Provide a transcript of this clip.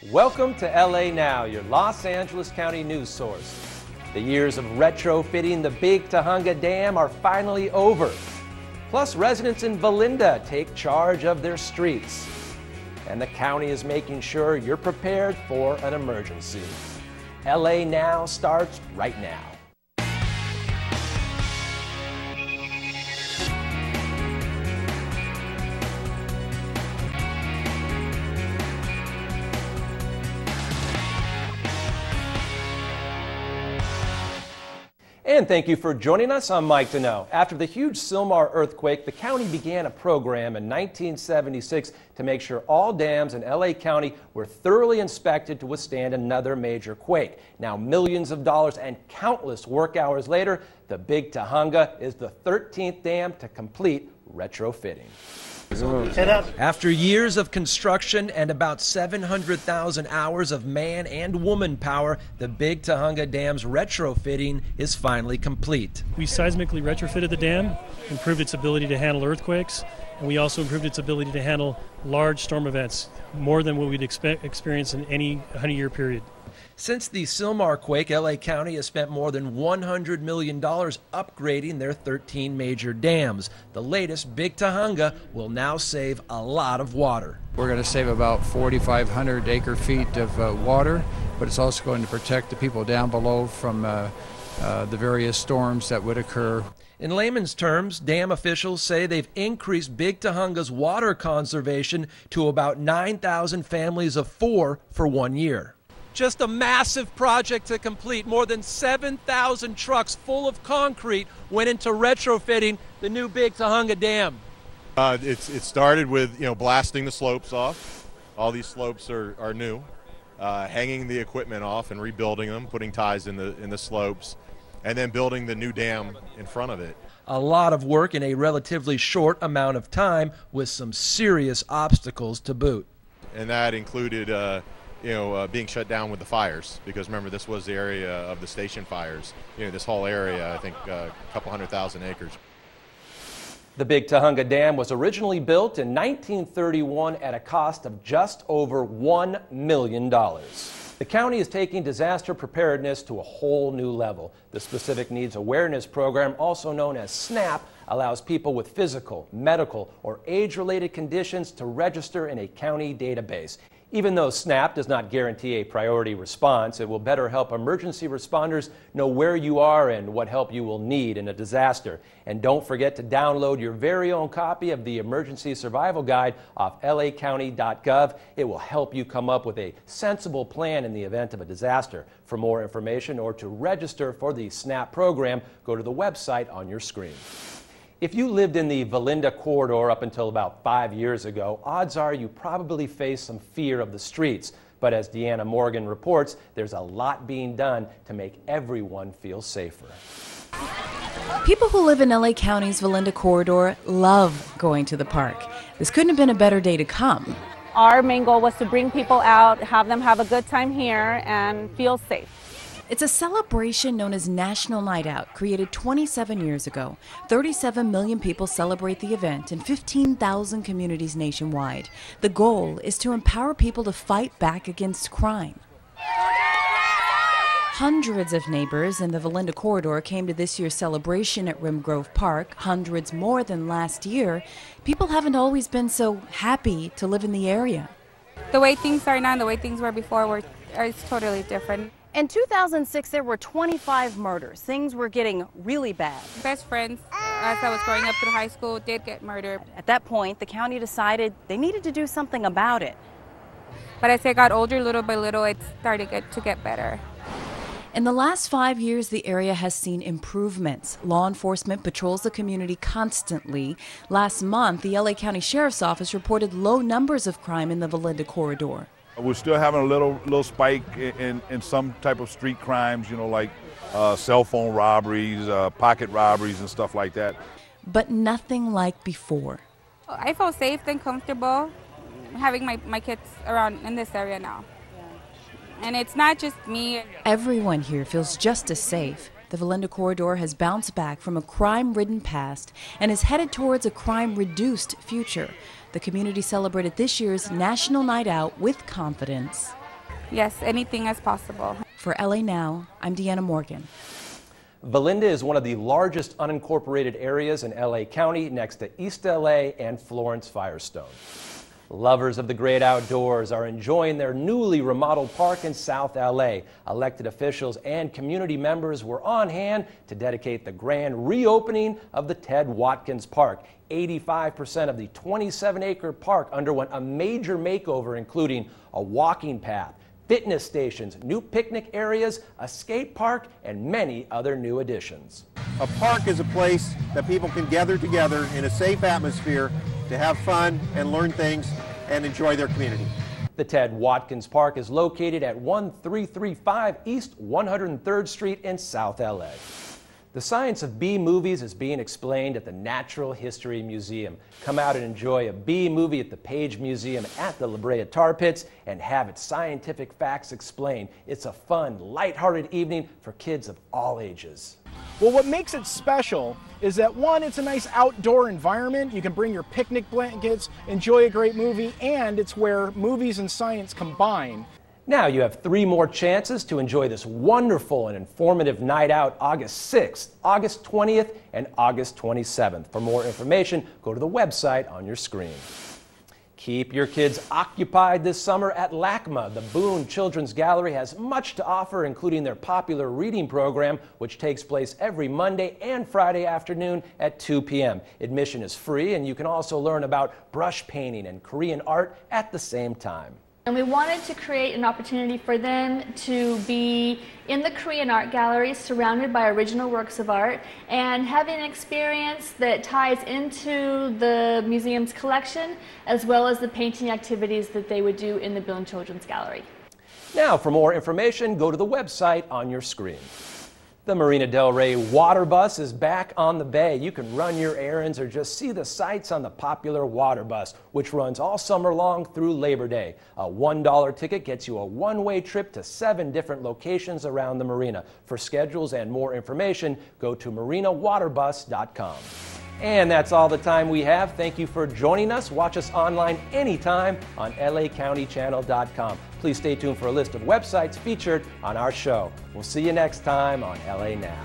Welcome to LA Now, your Los Angeles County news source. The years of retrofitting the big Tujunga Dam are finally over. Plus, residents in Valinda take charge of their streets. And the county is making sure you're prepared for an emergency. LA Now starts right now. And thank you for joining us. I'm Mike Deneau. After the huge Sylmar earthquake, the county began a program in 1976 to make sure all dams in LA County were thoroughly inspected to withstand another major quake. Now, millions of dollars and countless work hours later, the Big Tujunga is the 13th dam to complete retrofitting. After years of construction and about 700,000 hours of man and woman power, the Big Tujunga Dam's retrofitting is finally complete. We seismically retrofitted the dam, improved its ability to handle earthquakes, and we also improved its ability to handle large storm events, more than what we'd experience in any 100-year period. Since the Sylmar quake, LA County has spent more than $100 million upgrading their 13 major dams. The latest, Big Tujunga, will now save a lot of water. We're going to save about 4,500 acre-feet of water, but it's also going to protect the people down below from the various storms that would occur. In layman's terms, dam officials say they've increased Big Tujunga's water conservation to about 9,000 families of 4 for 1 year. Just a massive project to complete. More than 7,000 trucks full of concrete went into retrofitting the new Big Tujunga Dam. It started with blasting the slopes off. All these slopes are new. Hanging the equipment off and rebuilding them, putting ties in the slopes, and then building the new dam in front of it. A lot of work in a relatively short amount of time with some serious obstacles to boot. And that included being shut down with the fires, because remember, this was the area of the station fires. This whole area, I think a couple 100,000 acres. The Big Tujunga Dam was originally built in 1931 at a cost of just over $1 million. The county is taking disaster preparedness to a whole new level. The Specific Needs Awareness Program, also known as SNAP, allows people with physical, medical, or age-related conditions to register in a county database. Even though SNAP does not guarantee a priority response, it will better help emergency responders know where you are and what help you will need in a disaster. And don't forget to download your very own copy of the Emergency Survival Guide off lacounty.gov. It will help you come up with a sensible plan in the event of a disaster. For more information or to register for the SNAP program, go to the website on your screen. If you lived in the Valinda corridor up until about 5 years ago, odds are you probably faced some fear of the streets. But as Deanna Morgan reports, there's a lot being done to make everyone feel safer. People who live in LA County's Valinda corridor love going to the park. This couldn't have been a better day to come. Our main goal was to bring people out, have them have a good time here, and feel safe. It's a celebration known as National Night Out, created 27 years ago. 37 million people celebrate the event in 15,000 communities nationwide. The goal is to empower people to fight back against crime. Hundreds of neighbors in the Valinda corridor came to this year's celebration at Rimgrove Park, hundreds more than last year. People haven't always been so happy to live in the area. The way things are now and the way things were before is totally different. In 2006, there were 25 murders. Things were getting really bad. Best friends, as I was growing up through high school, did get murdered. At that point, the county decided they needed to do something about it. But as I got older, little by little, it started to get better. In the last 5 years, the area has seen improvements. Law enforcement patrols the community constantly. Last month, the LA County Sheriff's Office reported low numbers of crime in the Valinda corridor. We're still having a little spike in some type of street crimes, like cell phone robberies, pocket robberies and stuff like that. But nothing like before. I feel safe and comfortable having my kids around in this area now. And it's not just me. Everyone here feels just as safe. The Valinda corridor has bounced back from a crime-ridden past and is headed towards a crime-reduced future. The community celebrated this year's National Night Out with confidence. Yes, anything is possible. For LA Now, I'm Deanna Morgan. Valinda is one of the largest unincorporated areas in LA County, next to East LA and Florence Firestone. Lovers of the great outdoors are enjoying their newly remodeled park in South LA. Elected officials and community members were on hand to dedicate the grand reopening of the Ted Watkins Park. 85% of the 27-acre park underwent a major makeover, including a walking path, fitness stations, new picnic areas, a skate park, and many other new additions. A park is a place that people can gather together in a safe atmosphere to have fun and learn things and enjoy their community. The Ted Watkins Park is located at 1335 East 103rd Street in South LA. The science of bee movies is being explained at the Natural History Museum. Come out and enjoy a bee movie at the Page Museum at the La Brea Tar Pits and have its scientific facts explained. It's a fun, lighthearted evening for kids of all ages. Well, what makes it special is that, one, it's a nice outdoor environment. You can bring your picnic blankets, enjoy a great movie, and it's where movies and science combine. Now you have 3 more chances to enjoy this wonderful and informative night out August 6th, August 20th, and August 27th. For more information, go to the website on your screen. Keep your kids occupied this summer at LACMA. The Boone Children's Gallery has much to offer, including their popular reading program, which takes place every Monday and Friday afternoon at 2 p.m. Admission is free, and you can also learn about brush painting and Korean art at the same time. And we wanted to create an opportunity for them to be in the Korean Art Gallery, surrounded by original works of art, and having an experience that ties into the museum's collection, as well as the painting activities that they would do in the Boone Children's Gallery. Now, for more information, go to the website on your screen. The Marina Del Rey water bus is back on the bay. You can run your errands or just see the sights on the popular water bus, which runs all summer long through Labor Day. A $1 ticket gets you a one-way trip to 7 different locations around the marina. For schedules and more information, go to marinawaterbus.com. And that's all the time we have. Thank you for joining us. Watch us online anytime on lacountychannel.com. Please stay tuned for a list of websites featured on our show. We'll see you next time on LA Now.